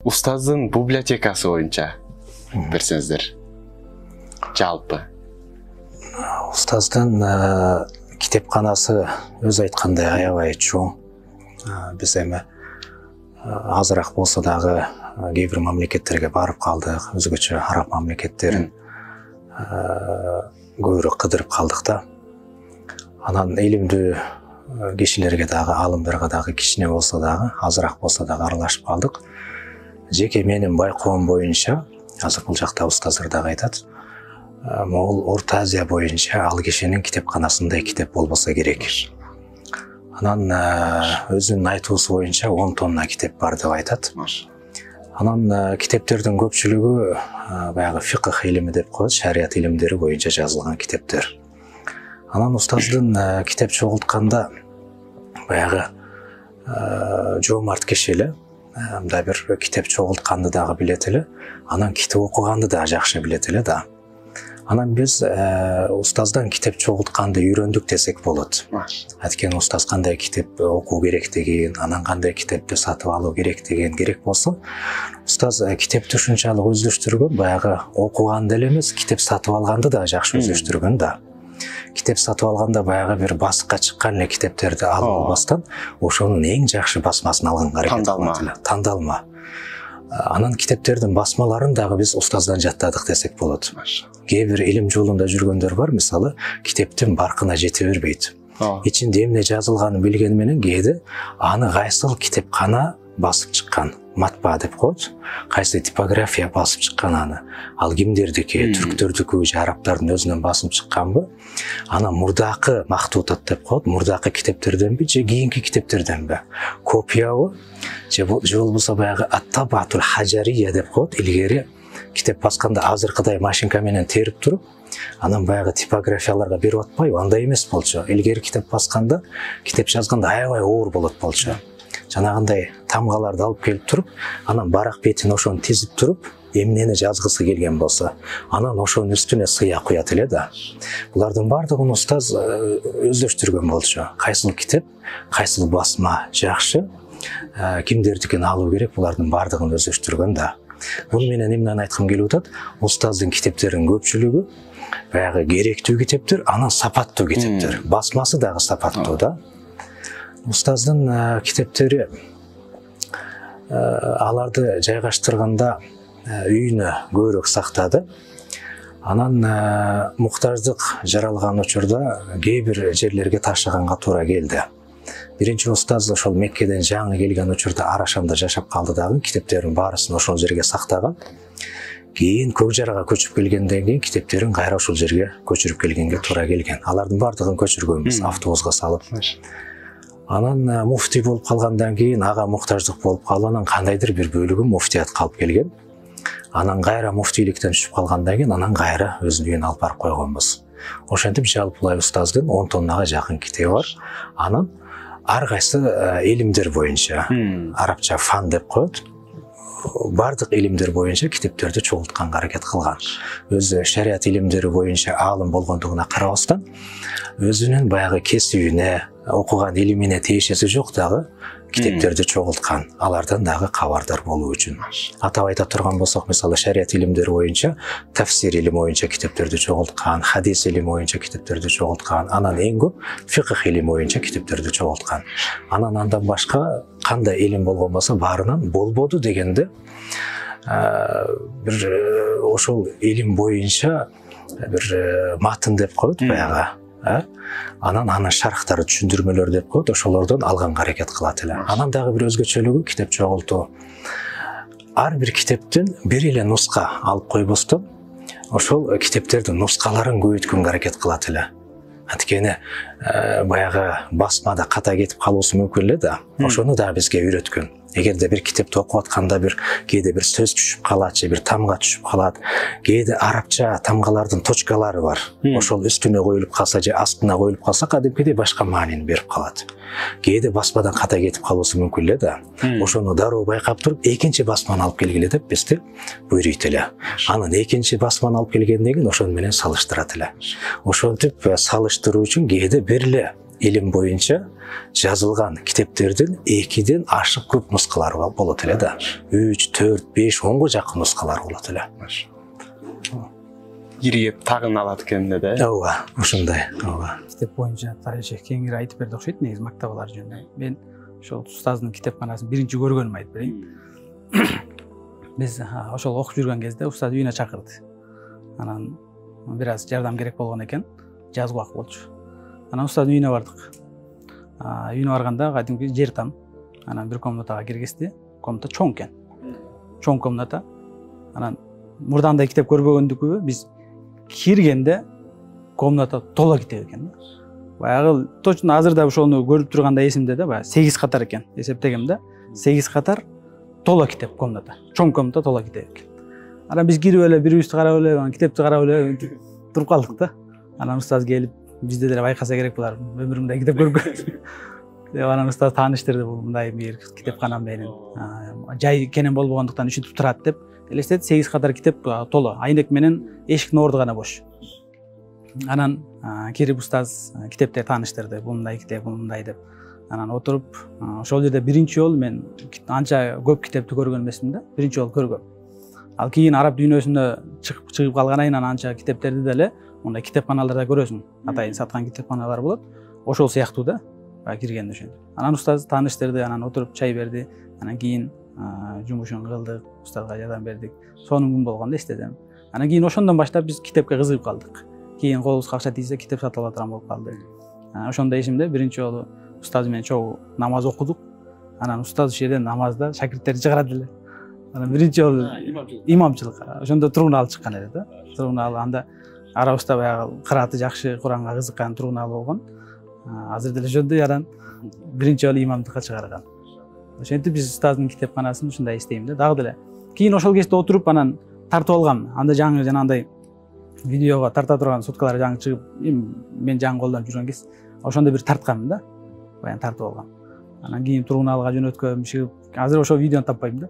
Устаздын библиотекасы боюнча берсеңиздер. Жалпы. Устаздын китепканасы өз айткандай аябай чоң. Биз эми азыраак болсо дагы кээ бир мамлекеттерге барып калдык, өзгөчө араб мамлекеттерин көбүрөөк кыдырып калдык да. Анан илимдүү кишилерге дагы, алымдарга дагы кичине болсо дагы, азыраак болсо дагы аралашып калдык. Жеке менин байкоом боюнча, азыр бул жакта устаздар дагы айтат, могул Орто Азия боюнча ал кишинин китепканасындай китеп болбосо керек. Анан өзүнүн айтуусу боюнча 10 тонна китеп бар деп айтат. Анан китептердин көпчүлүгү баягы фикх илими деп коет, шарият илимдери боюнча жазылган китептер. Анан устаздын китеп чогултканда баягы жоомарт киши эле, мындай бир китеп чогултканды дагы билет эле, анан китеп окуганды да жакшы билет эле да. Анан биз устаздан китеп чогултканды үйрөндүк десек болот. Анткени устаз кандай китеп окуу керектигин, анан кандай китепти сатып алуу керектигин керек болсо, устаз китепти ушунчалык өздөштүргөн, баягы окуганды эле эмес, китеп сатып алганды да жакшы өздөштүргөн да. Китеп сатып алганда баягы бир басыкка чыккан эле китептерди алып албастан, ошонун эң жакшы басмасын алганга аракет кылат эле. Тандалма. Анан китептердин басмаларын дагы биз устаздан жаттадык десек болот. Кээ бир илим жолунда жүргөндөр бар, мисалы, китептин баркына жете бербейт. Ичинде эмне жазылганын билгени менен кээде аны кайсыл китепкана басып чыккан, матбаа деп коет, кайсы типография басып чыккан аны, ал кимдердики, түрктөрдүкү же арабтардын өзүнөн басып чыкканбы, анан мурдакы мактуутат деп коет, мурдакы китептерденби же кийинки китептерденби, копиябы же болбосо баягы ат-табатул хажария деп коет, илгери китеп басканда азыркыдай машинка менен терип туруп, анан баягы типографияларга берип атпайбы, андай эмес болчу. Илгери китеп басканда, китеп жазганда аябай оор болот болчу. Жанагындай тамгаларды алып келип туруп, анан барак бетин ошону тизип туруп, эмнени жазгысы келген болсо, анан ошонун үстүнө сыя куят эле да. Булардын бардыгын устаз өздөштүргөн болчу. Кайсыл китеп, кайсыл басма жакшы, кимдердикин алуу керек, булардын бардыгын өздөштүргөн да. Бул менен эмнени айткым келип атат? Устаздын китептеринин көпчүлүгү баягы керектүү китептер, анан сапаттуу китептер. Басмасы дагы сапаттуу да. Устаздын китептери аларды жайгаштырганда үйүнө көбүрөөк сактады. Анан муктаждык жаралган учурда кээ бир жерлерге ташыганга туура келди. Биринчи устаз ошол Меккеден жаңы келген учурда Арашамда жашап калды дагы, китептерин баарысын ошол жерге сактаган. Кийин Көк Жарга көчүп келгенден кийин китептерин кайра ошол жерге көчүрүп келгенге туура келген. Алардын бардыгын көчүргөнбүз автобуска салып. Анан муфтий болуп калгандан кийин ага муктаждык болуп калып, анан кандайдыр бир бөлүгү муфтиятка алып келген. Анан кайра муфтийликтен түшүп калгандан кийин анан кайра өзүнүн үйүнө алып барып койгонбуз. Ошентип жалпылай устаздын 10 тоннага жакын китеби бар. Анан ар кайсы илимдер боюнча, арабча фан деп коет, бардык илимдер боюнча китептерди чогултканга аракет кылган. Өзү шарият илимдери боюнча аалым болгондугуна карабастан, өзүнүн баягы кесибине, окуган илимине тиешеси жок дагы китептерди чогулткан, алардан дагы кабардар болуу үчүн. Атап айта турган болсок, мисалы шарият илимдери боюнча, тафсир илими боюнча китептерди чогулткан, хадис илими боюнча китептерди чогулткан, анан эң көп фикх илими боюнча китептерди чогулткан. Анан андан башка кандай илим болгон болсо баарынан болбоду дегенде бир ошол илим боюнча бир матын деп коет баягы. Анан анын шархтары, түшүндүрмөлөр деп коет, ошолордон алганга аракет кылат эле. Анан дагы бир өзгөчөлүгү китеп чогултуу. Ар бир китептин бир эле нуска алып койбостон, ошол китептердин нускаларын көбөйткөнгө аракет кылат эле. Анткени баягы басмада ката кетип калуусу мүмкүн эле да. Ошону да бизге үйрөткөн. Эгерде бир китепти окуп атканда кээде бир сөз түшүп калат же бир тамга түшүп калат, кээде арабча тамгалардын точкалары бар. Ошол үстүнө коюлуп калса же астына коюлуп калса, кадимкидей башка маанини берип калат. Кээде басмадан ката кетип калуусу мүмкүн эле да. Ошону дароо байкап туруп, экинчи басманы алып келгиле деп бизди буйруйт эле. Анан экинчи басманы алып келгенден кийин ошону менен салыштырат эле. Ошентип салыштыруу үчүн кээде бир эле элим боюнча жазылган китептердин 2ден ашык көп нускалары болот эле да. 3, 4, 5, 10га жакын нускалары болот эле. Иргеп тагын алат экен да. Ооба, ошондой. Ооба. Китеп боюнча тарыхчы кеңири айтып берди окшойт, негизи мактабалар жөнүндө. Мен ошол устаздын китепканасын биринчи көргөнүмү айтып берейин. Биз ошол окуп жүргөн кезде устаз үйүнө чакырды. Анан бир аз жардам керек болгон экен, жазгы убакыт болчу. Анан устаздын үйүнө бардык. Үйүнө барганда кадимки жер там. Анан бир комнатага киргизди. Комната чоң экен. Чоң комната. Анан мурдандай китеп көрбөгөндүкү биз киргенде комната тола китеп экен. Баягы точно азырда ошону көрүп турганда эсимде да, баягы 8 катар экен. Эсептегем да. 8 катар тола китеп комната. Чоң комната тола китеп экен. Анан биз кирип эле бирибизди карап эле, китепти карап эле туруп калдык да. Анан устаз келип, бизде деле байкаса керек булар. Өмүрүмдө китеп көргөн. Деп анан устаз тааныштырды, бул мындай бир китепкана менен. Жай кенен болбогондуктан үшүтүп турат деп. Элестет 8 катар китеп толо. Айнек менен эшиктин орду гана бош. Анан кирип устаз китепти тааныштырды. Бул мындай китеп, бул мындай деп. Анан отуруп, ошол жерде биринчи жолу мен анча көп китепти көргөн эмесмин да. Биринчи жолу көргөм. Ал кийин араб дүйнөсүнө чыгып калгандан кийин анча китептерди деле мындай китепканаларда көрөсүң. Атайын саткан китепканалар болот. Ошол сыяктуу да. Киргенде ошентип. Анан устаз тааныштырды, анан отуруп чай берди. Анан кийин жумушун кылдык, устазга жардам бердик. Сонун күн болгондо эстедим. Анан кийин ошондон баштап биз китепке кызыгып калдык. Кийин колубузга акча тийсе китеп сатып ала турган болуп калды. Ошондо эсимде биринчи жолу устаз менен чогуу намаз окудук. Анан устаз ошол жерде намазда шакирттерди чыгарат эле. Анан биринчи жолу имамчылык. Ошондо тургунал чыккан эле да. Тургунал анда арабызда баягы кырааты жакшы, Куранга кызыккан тургунал болгон. Азыр деле ошондой анан биринчи жолу имамдыкка чыгарган. Ошентип биз устаздын китепканасын ушундай эстейм да. Дагы деле кийин ошол кезде отуруп анан тартып алгам. Анда жаңы жанагындай видеого тарта турган суткалар жаңы чыгып, мен жаңы колдонуп жүргөн кез ошондо бир тартканмын да. Баян тартып алгам. Анан кийин тургуналга жөнөткөм, чыгып, азыр ошол видеону таппайм да.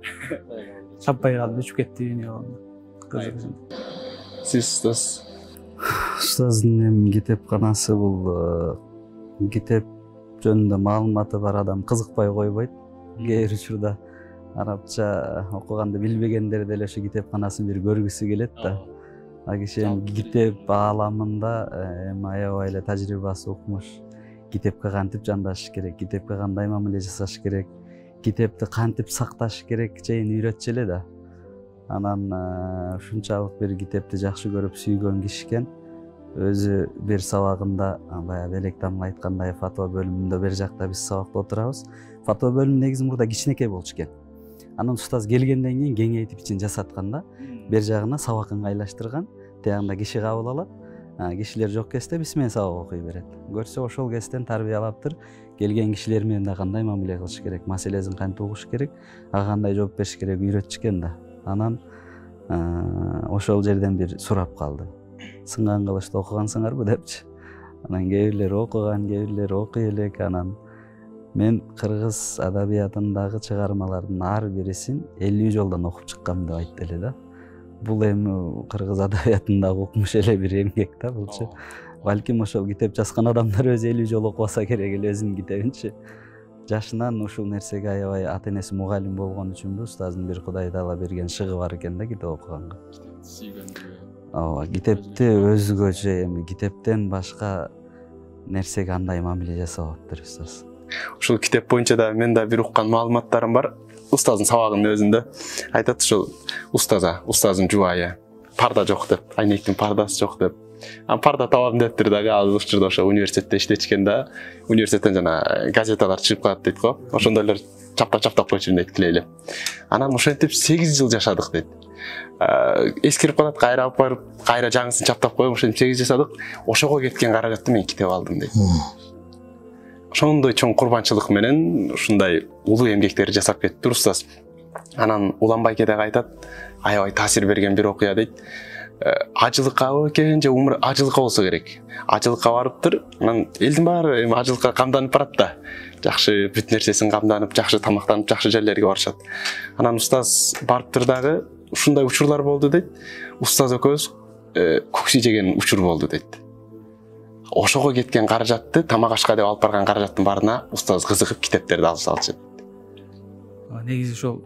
Таппай калдым, өчүп кетти видео. Сиз устаз? Устаздын китепканасы бул китеп жөнүндө маалыматы бар адам кызыкпай койбойт. Кээ бир учурда арабча окуганды билбегендер деле ошо китепканасын бир көргүсү келет да. Киши китеп ааламында аябай эле тажрыйбасы укмуш. Китепке кантип жандашыш керек, китепке кандай мамиле жасаш керек, китепти кантип сакташ керек чейин үйрөтчү эле да. Анан ушунчалык бир китепти жакшы көрүп сүйгөн киши экен. Өзү бир сабагында баягы Белектамга айткандай фатва бөлүмүндө бер жакта биз сабакта отурабыз. Фатва бөлүмү негизи мурда кичинекей болчу экен. Анан устаз келгенден кийин кеңейтип ичин жасатканда бер жагына сабак ыңгайлаштырган, тиягында киши кабыл алат. Кишилер жок кезде биз менен сабак окуй берет. Көрсө ошол кезден тарбиялаптыр. Келген кишилер менен да кандай мамиле кылыш керек, маселесин кантип угуш керек, ага кандай жооп бериш керек үйрөтчү экен да. Анан ошол жерден бир сурап калды. Сынган кылычты окугансыңарбы депчи. Анан кээ бирлер окуган, кээ бирлер окуй элек. Анан мен кыргыз адабиятындагы чыгармалардын ар бирисин 50 жолдон окуп чыккам деп айтты эле да. Бул эми кыргыз адабиятындагы укмуш эле бир эмгек да булчу. Балким ошол китеп жазган адамдар өзү 50 жол окубаса керек эле өзүнүн китебинчи. Жашынан ушул нерсеге аябай ата энеси мугалим болгон үчүнбү устаздын бир Кудай таала берген шыгы бар экен да китеп окуганга. Ооба, китепти өзгөчө эми китептен башка нерсеге андай мамиле жасабаптыр устаз. Ушул китеп боюнча да мен да бир уккан маалыматтарым бар. Устаздын сабагынын өзүндө айтат ушул устаздын жубайы парда жок деп, айнектин пардасы жок деп. Парда табам дептир дагы ал учурда ошо университетте иштечкен да. Университеттен жана газеталар чыгып калат дейт го. Ошондойлор чаптап койчумун дейт тилейлеп. Анан ошентип 8 жыл жашадык дейт. Эскирип калат, кайра алып барып, кайра жаңысын чаптап коюп, ошентип 8 жашадык. Ошого кеткен каражатты мен китеп алдым дейт. Ошондой чоң курбанчылык менен ушундай улуу эмгектерди жасап кетти устаз. Анан уланбай дагы айтат, аябай таасир берген бир окуя дейт. Ажылыкка экен же умур ажылыкка болсо керек. Ажылыкка барыптыр. Анан элдин баары эми ажылыкка камданып барат да. Жакшы бүт нерсесин камданып, жакшы тамактанып, жакшы жерлерге барышат. Анан устаз барыптыр дагы ушундай учурлар болду дейт. Устаз экөөбүз көксүй жеген учур болду дейт. ошого кеткен каражатты тамак ашка деп алып барган каражаттын баарына устаз кызыгып китептерди алып салчу. Негизи ошол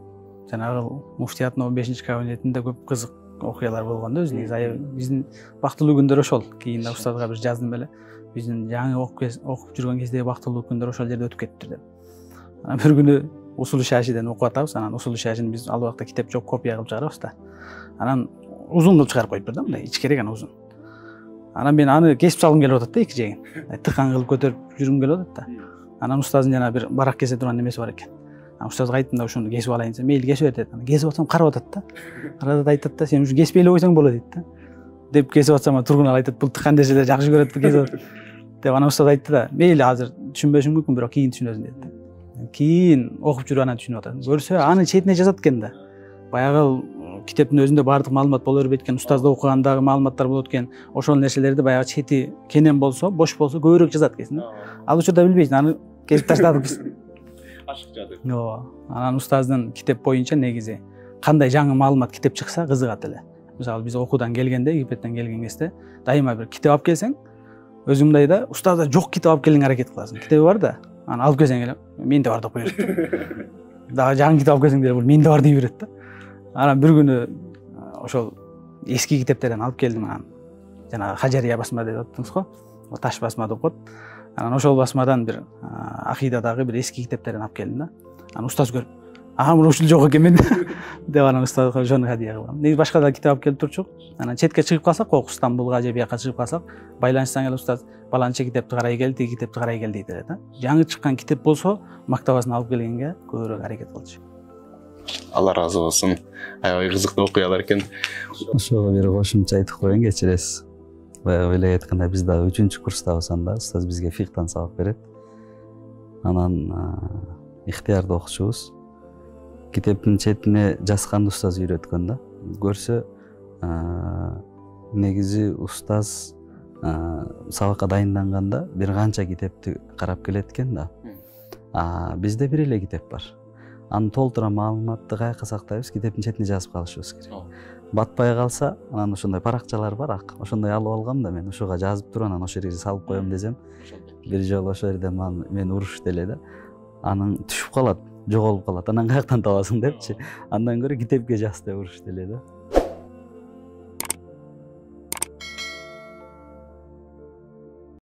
жанагы муфтияттын 15 кабинетинде көп кызык окуялар болгон да. Өзү негизи биздин бактылуу күндөр ошол. Кийин да устазга бир жаздым эле. Биздин жаңы окуп жүргөн кезде бактылуу күндөр ошол жерде өтүп кетиптир деп. Анан бир күнү Усул шашиден окуп атабыз. Анан Усул шашини биз ал убакта китеп жок, копия кылып чыгарабыз да. Анан узун кылып чыгарып коюптур да, мындай ичкерек ана узун. Анан мен аны кесип салгым келип атат да, эки жегин. Тыкан кылып көтөрүп жүргүм келип атат да. Анан устаздын жана бир барак кесе турган немеси бар экен. Устазга айттым да, ушуну кесип алайын десем, мейли кесип бер деп. Анан кесип атсам карап атат да. Арада айтат да, сен ушу кеспей эле койсоң болот дейт да. Деп кесип атсам, тургун ал айтат, бул тыкан нерселерди жакшы көрөт, кесип деп. Анан устаз айтты да, мейли азыр түшүнбөшүң мүмкүн, бирок кийин түшүнөсүң деди. Кийин окуп жүрүп анан түшүнүп атат. Көрсө аны четине жазат экен да. Баягы китептин өзүндө баардык маалымат боло бербейт экен, устазда окугандагы маалыматтар болот экен. Ошол нерселерди баягы чети кенен болсо, бош болсо көбүрөөк жазат экен. Ал учурда билбейсиң, аны кесип таштадык биз. Ашык жазды. Анан устаздын китеп боюнча негизи кандай жаңы маалымат китеп чыкса кызыгат эле. Мисалы биз окуудан келгенде, Египеттен келген кезде дайыма бир китеп алып келсең, өзүң мындайда устазда жок китеп алып келгенге аракет кыласың. Китеби бар да, аны алып келсең эле, менде бар деп кой берет. Дагы жаңы китеп алып келсең деле, бул менде бар дей берет да. Анан бир күнү ошол эски китептерден алып келдим, анан жанагы Хажария басма деп аттыңыз го, таш басма деп коет. Анан ошол басмадан бир акыйдадагы бир эски китептерден алып келдим да. Анан устаз көрүп, мына ушул жок экен мен деп анан устазга ошону хадия кылгам. Негизи башка да китеп алып келип турчук. Анан четке чыгып калсак, Стамбулга же бияка чыгып калсак, байланышсаң эле устаз баланча китепти карай кел, тиги китепти карай кел дейт эле да. Жаңы чыккан китеп болсо, мактабасын алып келгенге көбүрөөк аракет кылчу. Алла разы болсун. Аябай кызыктуу окуялар экен. Ошого бир кошумча айтып коеюн, кечиресиз. Баягы эле айтканда биз дагы 3-курстабыз, анда устаз бизге фихтан сабак берет. Анан ыктыярда окучубуз. Китептин четине жазганды устаз үйрөткөн да. Көрсө, негизи устаз сабакка дайынданганда бир канча китепти карап келет экен да. Бизде бир эле китеп бар. Аны толтура маалыматты каяка сактайбыз, китептин четине жазып калышыбыз керек. Батпай калса, анан ошондой паракчалар бар, ошондой алып алгам да, мен ошого жазып туруп, анан ошол жерге салып коем десем, бир жолу ошол жерде мен урушуп эле да. Анын түшүп калат, жоголуп калат. Анан каяктан табасың депчи. Андан көрө китепке жаз деп урушуп эле да.